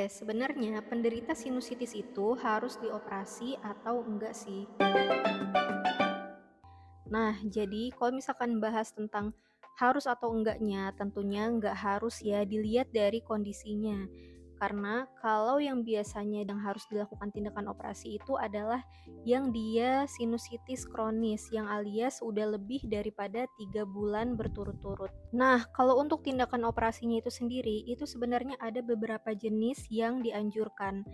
Oke, sebenarnya penderita sinusitis itu harus dioperasi atau enggak sih? Nah, jadi kalau misalkan bahas tentang harus atau enggaknya, tentunya enggak harus ya, dilihat dari kondisinya. Karena kalau yang biasanya yang harus dilakukan tindakan operasi itu adalah yang dia sinusitis kronis, yang alias udah lebih daripada 3 bulan berturut-turut. Nah, kalau untuk tindakan operasinya itu sendiri, itu sebenarnya ada beberapa jenis yang dianjurkan.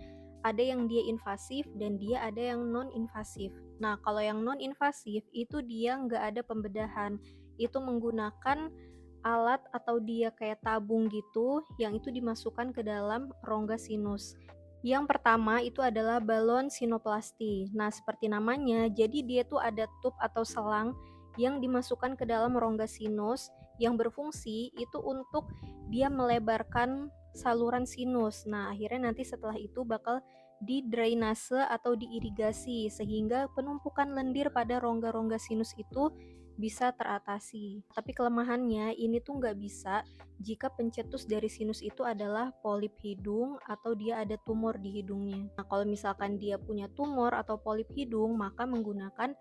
Ada yang dia invasif dan dia ada yang non-invasif. Nah, kalau yang non-invasif itu dia nggak ada pembedahan. Itu menggunakan alat atau dia kayak tabung gitu yang itu dimasukkan ke dalam rongga sinus. Yang pertama itu adalah balon sinoplasti. Nah, seperti namanya, jadi dia tuh ada tub atau selang yang dimasukkan ke dalam rongga sinus yang berfungsi itu untuk dia melebarkan saluran sinus. Nah, akhirnya nanti setelah itu bakal didrainase atau diirigasi sehingga penumpukan lendir pada rongga-rongga sinus itu bisa teratasi. Tapi kelemahannya ini tuh nggak bisa jika pencetus dari sinus itu adalah polip hidung atau dia ada tumor di hidungnya. Nah, kalau misalkan dia punya tumor atau polip hidung, maka menggunakan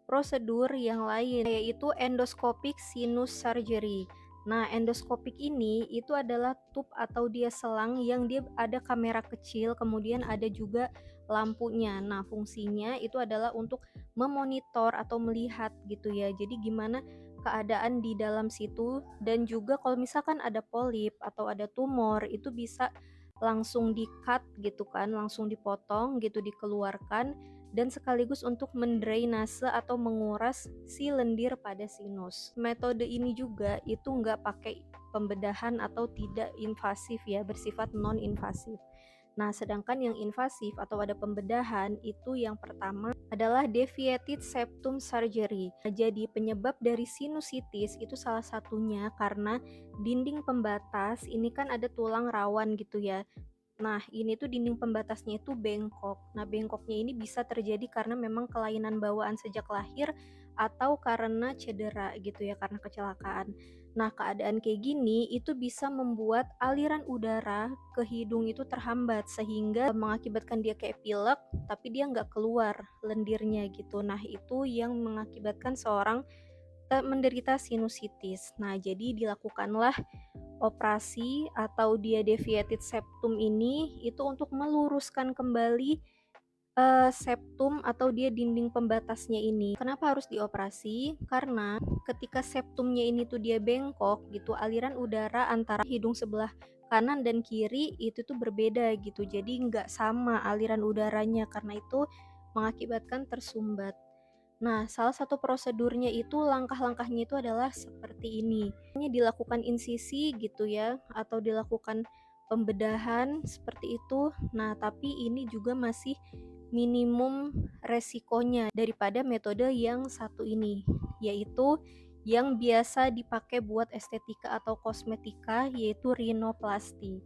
prosedur yang lain yaitu endoscopic sinus surgery. Nah, endoskopik ini itu adalah tub atau dia selang yang dia ada kamera kecil, kemudian ada juga lampunya. Nah, fungsinya itu adalah untuk memonitor atau melihat gitu ya. Jadi gimana keadaan di dalam situ dan juga kalau misalkan ada polip atau ada tumor itu bisa langsung di-cut gitu kan, langsung dipotong gitu, dikeluarkan dan sekaligus untuk mendrainase atau menguras si lendir pada sinus. Metode ini juga itu nggak pakai pembedahan atau tidak invasif ya, bersifat non-invasif. Nah, sedangkan yang invasif atau ada pembedahan itu yang pertama adalah deviated septum surgery. Nah, jadi penyebab dari sinusitis itu salah satunya karena dinding pembatas ini kan ada tulang rawan gitu ya. Nah, ini tuh dinding pembatasnya itu bengkok. Nah, bengkoknya ini bisa terjadi karena memang kelainan bawaan sejak lahir atau karena cedera gitu ya, karena kecelakaan. Nah, keadaan kayak gini itu bisa membuat aliran udara ke hidung itu terhambat sehingga mengakibatkan dia kayak pilek, tapi dia nggak keluar lendirnya gitu. Nah, itu yang mengakibatkan seorang menderita sinusitis. Nah, jadi dilakukanlah operasi atau dia deviated septum ini itu untuk meluruskan kembali septum atau dia dinding pembatasnya ini. Kenapa harus dioperasi? Karena ketika septumnya ini tuh dia bengkok gitu, aliran udara antara hidung sebelah kanan dan kiri itu tuh berbeda gitu. Jadi nggak sama aliran udaranya karena itu mengakibatkan tersumbat. Nah, salah satu prosedurnya itu langkah-langkahnya itu adalah seperti ini. Hanya dilakukan insisi gitu ya, atau dilakukan pembedahan seperti itu. Nah, tapi ini juga masih minimum resikonya daripada metode yang satu ini, yaitu yang biasa dipakai buat estetika atau kosmetika, yaitu rinoplasti.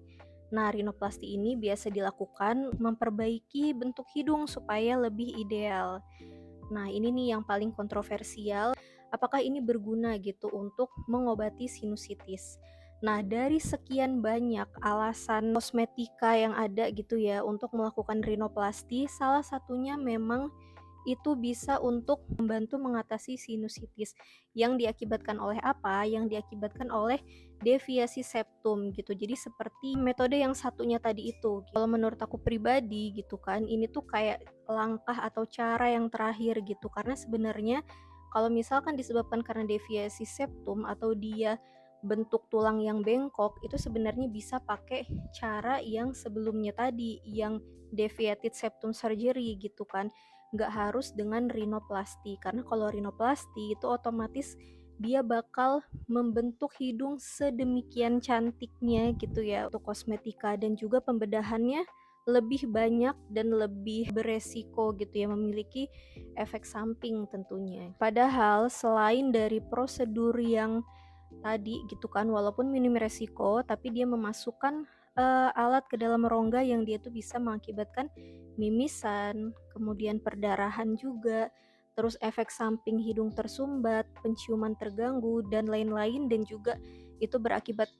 Nah, rinoplasti ini biasa dilakukan memperbaiki bentuk hidung supaya lebih ideal. Nah, ini nih yang paling kontroversial, apakah ini berguna gitu untuk mengobati sinusitis? Nah, dari sekian banyak alasan kosmetika yang ada gitu ya untuk melakukan rinoplasti, salah satunya memang itu bisa untuk membantu mengatasi sinusitis yang diakibatkan oleh apa? Yang diakibatkan oleh deviasi septum gitu. Jadi seperti metode yang satunya tadi itu. Kalau menurut aku pribadi gitu kan, ini tuh kayak langkah atau cara yang terakhir gitu. Karena sebenarnya kalau misalkan disebabkan karena deviasi septum atau dia bentuk tulang yang bengkok itu sebenarnya bisa pakai cara yang sebelumnya tadi yang deviated septum surgery gitu kan, nggak harus dengan rinoplasti karena kalau rinoplasti itu otomatis dia bakal membentuk hidung sedemikian cantiknya gitu ya untuk kosmetika dan juga pembedahannya lebih banyak dan lebih beresiko gitu ya, memiliki efek samping tentunya. Padahal selain dari prosedur yang tadi gitu kan, walaupun minim resiko tapi dia memasukkan alat ke dalam rongga yang dia tuh bisa mengakibatkan mimisan, kemudian perdarahan juga, terus efek samping hidung tersumbat, penciuman terganggu dan lain-lain dan juga itu berakibat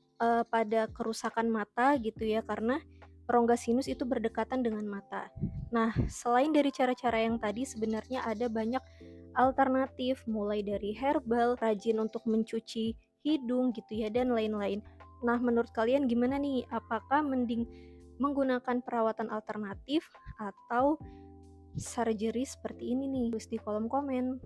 pada kerusakan mata gitu ya karena rongga sinus itu berdekatan dengan mata. Nah, selain dari cara-cara yang tadi sebenarnya ada banyak alternatif mulai dari herbal, rajin untuk mencuci hidung gitu ya dan lain-lain. Nah, menurut kalian gimana nih? Apakah mending menggunakan perawatan alternatif atau surgery seperti ini nih? Tulis di kolom komen.